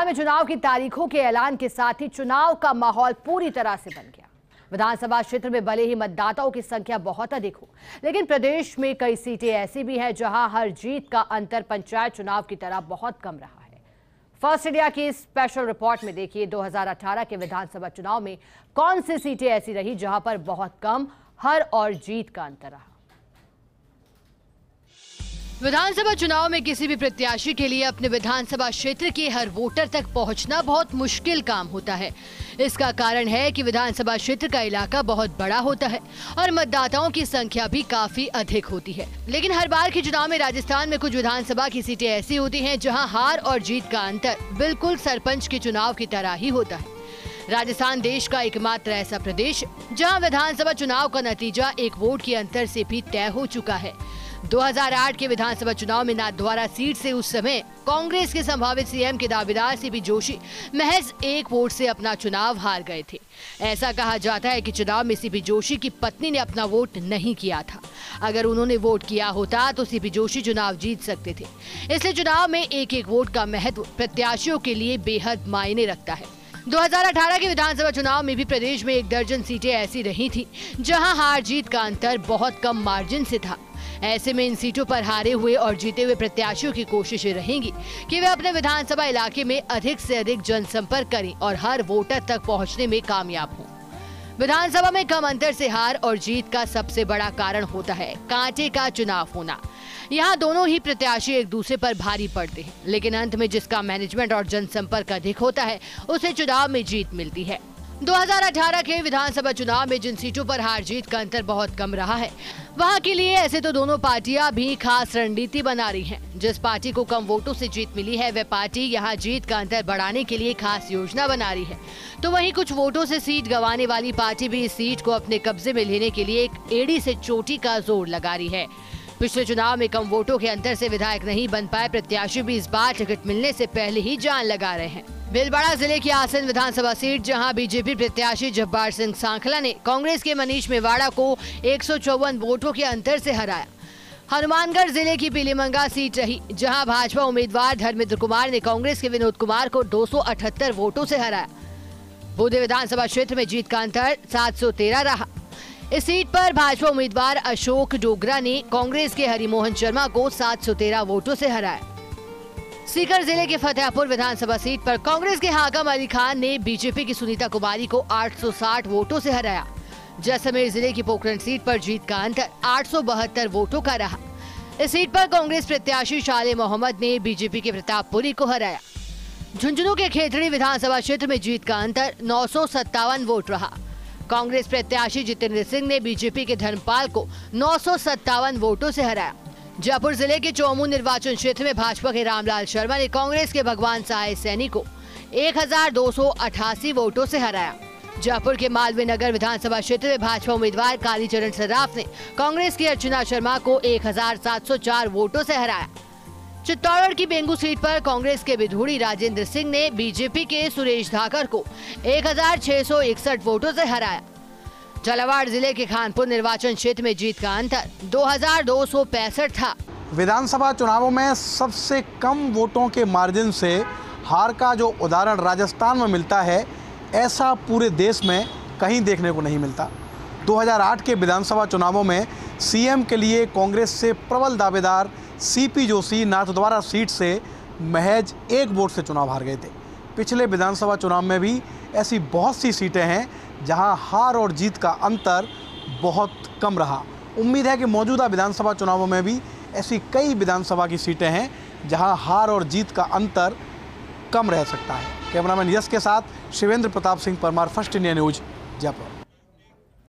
में चुनाव की तारीखों के ऐलान के साथ ही चुनाव का माहौल पूरी तरह से बन गया। विधानसभा क्षेत्र में भले ही मतदाताओं की संख्या बहुत अधिक हो, लेकिन प्रदेश में कई सीटें ऐसी भी हैं जहां हर जीत का अंतर पंचायत चुनाव की तरह बहुत कम रहा है। फर्स्ट इंडिया की स्पेशल रिपोर्ट में देखिए 2018 के विधानसभा चुनाव में कौन सी सीटें ऐसी रही जहां पर बहुत कम हर और जीत का अंतर रहा। विधानसभा चुनाव में किसी भी प्रत्याशी के लिए अपने विधानसभा क्षेत्र के हर वोटर तक पहुंचना बहुत मुश्किल काम होता है। इसका कारण है कि विधानसभा क्षेत्र का इलाका बहुत बड़ा होता है और मतदाताओं की संख्या भी काफी अधिक होती है। लेकिन हर बार के चुनाव में राजस्थान में कुछ विधानसभा की सीटें ऐसी होती हैं जहां हार और जीत का अंतर बिल्कुल सरपंच के चुनाव की तरह ही होता है। राजस्थान देश का एकमात्र ऐसा प्रदेश जहां विधानसभा चुनाव का नतीजा एक वोट के अंतर से भी तय हो चुका है। 2008 के विधानसभा चुनाव में नाथद्वारा सीट से उस समय कांग्रेस के संभावित सीएम के दावेदार सीपी जोशी महज एक वोट से अपना चुनाव हार गए थे। ऐसा कहा जाता है कि चुनाव में सीपी जोशी की पत्नी ने अपना वोट नहीं किया था। अगर उन्होंने वोट किया होता तो सीपी जोशी चुनाव जीत सकते थे। इसलिए चुनाव में एक एक वोट का महत्व प्रत्याशियों के लिए बेहद मायने रखता है। 2018 के विधानसभा चुनाव में भी प्रदेश में 1 दर्जन सीटें ऐसी रही थी जहां हार जीत का अंतर बहुत कम मार्जिन से था। ऐसे में इन सीटों पर हारे हुए और जीते हुए प्रत्याशियों की कोशिशें रहेंगी कि वे अपने विधानसभा इलाके में अधिक से अधिक जनसंपर्क करें और हर वोटर तक पहुंचने में कामयाब हों। विधानसभा में कम अंतर से हार और जीत का सबसे बड़ा कारण होता है कांटे का चुनाव होना। यहाँ दोनों ही प्रत्याशी एक दूसरे पर भारी पड़ते हैं, लेकिन अंत में जिसका मैनेजमेंट और जनसंपर्क अधिक होता है उसे चुनाव में जीत मिलती है। 2018 के विधानसभा चुनाव में जिन सीटों पर हार जीत का अंतर बहुत कम रहा है, वहां के लिए ऐसे तो दोनों पार्टियां भी खास रणनीति बना रही हैं। जिस पार्टी को कम वोटों से जीत मिली है वह पार्टी यहां जीत का अंतर बढ़ाने के लिए खास योजना बना रही है, तो वहीं कुछ वोटों से सीट गंवाने वाली पार्टी भी इस सीट को अपने कब्जे में लेने के लिए एक एड़ी से चोटी का जोर लगा रही है। पिछले चुनाव में कम वोटों के अंतर से विधायक नहीं बन पाए प्रत्याशी भी इस बार टिकट मिलने से पहले ही जान लगा रहे हैं। भीलवाड़ा जिले की आसन विधानसभा सीट जहां बीजेपी प्रत्याशी जब्बार सिंह सांखला ने कांग्रेस के मनीष मेवाड़ा को 154 वोटों के अंतर से हराया। हनुमानगढ़ जिले की पीलीमंगा सीट रही जहां भाजपा उम्मीदवार धर्मेंद्र कुमार ने कांग्रेस के विनोद कुमार को 278 वोटों से हराया। बूंदी विधानसभा क्षेत्र में जीत का अंतर 713 रहा। इस सीट पर भाजपा उम्मीदवार अशोक डोगरा ने कांग्रेस के हरिमोहन शर्मा को 713 वोटों से हराया। सीकर जिले के फतेहपुर विधानसभा सीट पर कांग्रेस के हाकम अली खान ने बीजेपी की सुनीता कुमारी को 860 वोटों से हराया। जैसलमेर जिले की पोखरण सीट पर जीत का अंतर 872 वोटों का रहा। इस सीट पर कांग्रेस प्रत्याशी शाले मोहम्मद ने बीजेपी के प्रतापपुरी को हराया। झुंझुनू के खेतड़ी विधानसभा क्षेत्र में जीत का अंतर 957 वोट रहा। कांग्रेस प्रत्याशी जितेंद्र सिंह ने बीजेपी के धर्मपाल को 957 वोटों से हराया। जयपुर जिले के चौमू निर्वाचन क्षेत्र में भाजपा के रामलाल शर्मा ने कांग्रेस के भगवान सहाय सैनी को 1288 वोटों से हराया। जयपुर के मालवीय नगर विधानसभा क्षेत्र में भाजपा उम्मीदवार कालीचरण सर्राफ ने कांग्रेस की अर्चना शर्मा को 1704 वोटों से हराया। चित्तौड़गढ़ की बेंगू सीट पर कांग्रेस के विधूड़ी राजेंद्र सिंह ने बीजेपी के सुरेश धाकर को 1661 वोटों से हराया। झालावाड़ जिले के खानपुर निर्वाचन क्षेत्र में जीत का अंतर 2265 था। विधानसभा चुनावों में सबसे कम वोटों के मार्जिन से हार का जो उदाहरण राजस्थान में मिलता है, ऐसा पूरे देश में कहीं देखने को नहीं मिलता। 2008 के विधानसभा चुनावों में सीएम के लिए कांग्रेस से प्रबल दावेदार सीपी जोशी नाथद्वारा सीट से महज 1 वोट से चुनाव हार गए थे। पिछले विधानसभा चुनाव में भी ऐसी बहुत सी सीटें हैं जहां हार और जीत का अंतर बहुत कम रहा। उम्मीद है कि मौजूदा विधानसभा चुनावों में भी ऐसी कई विधानसभा की सीटें हैं जहां हार और जीत का अंतर कम रह सकता है। कैमरामैन यश के साथ Shivendra Pratap Singh Parmar, first India news, Jaipur.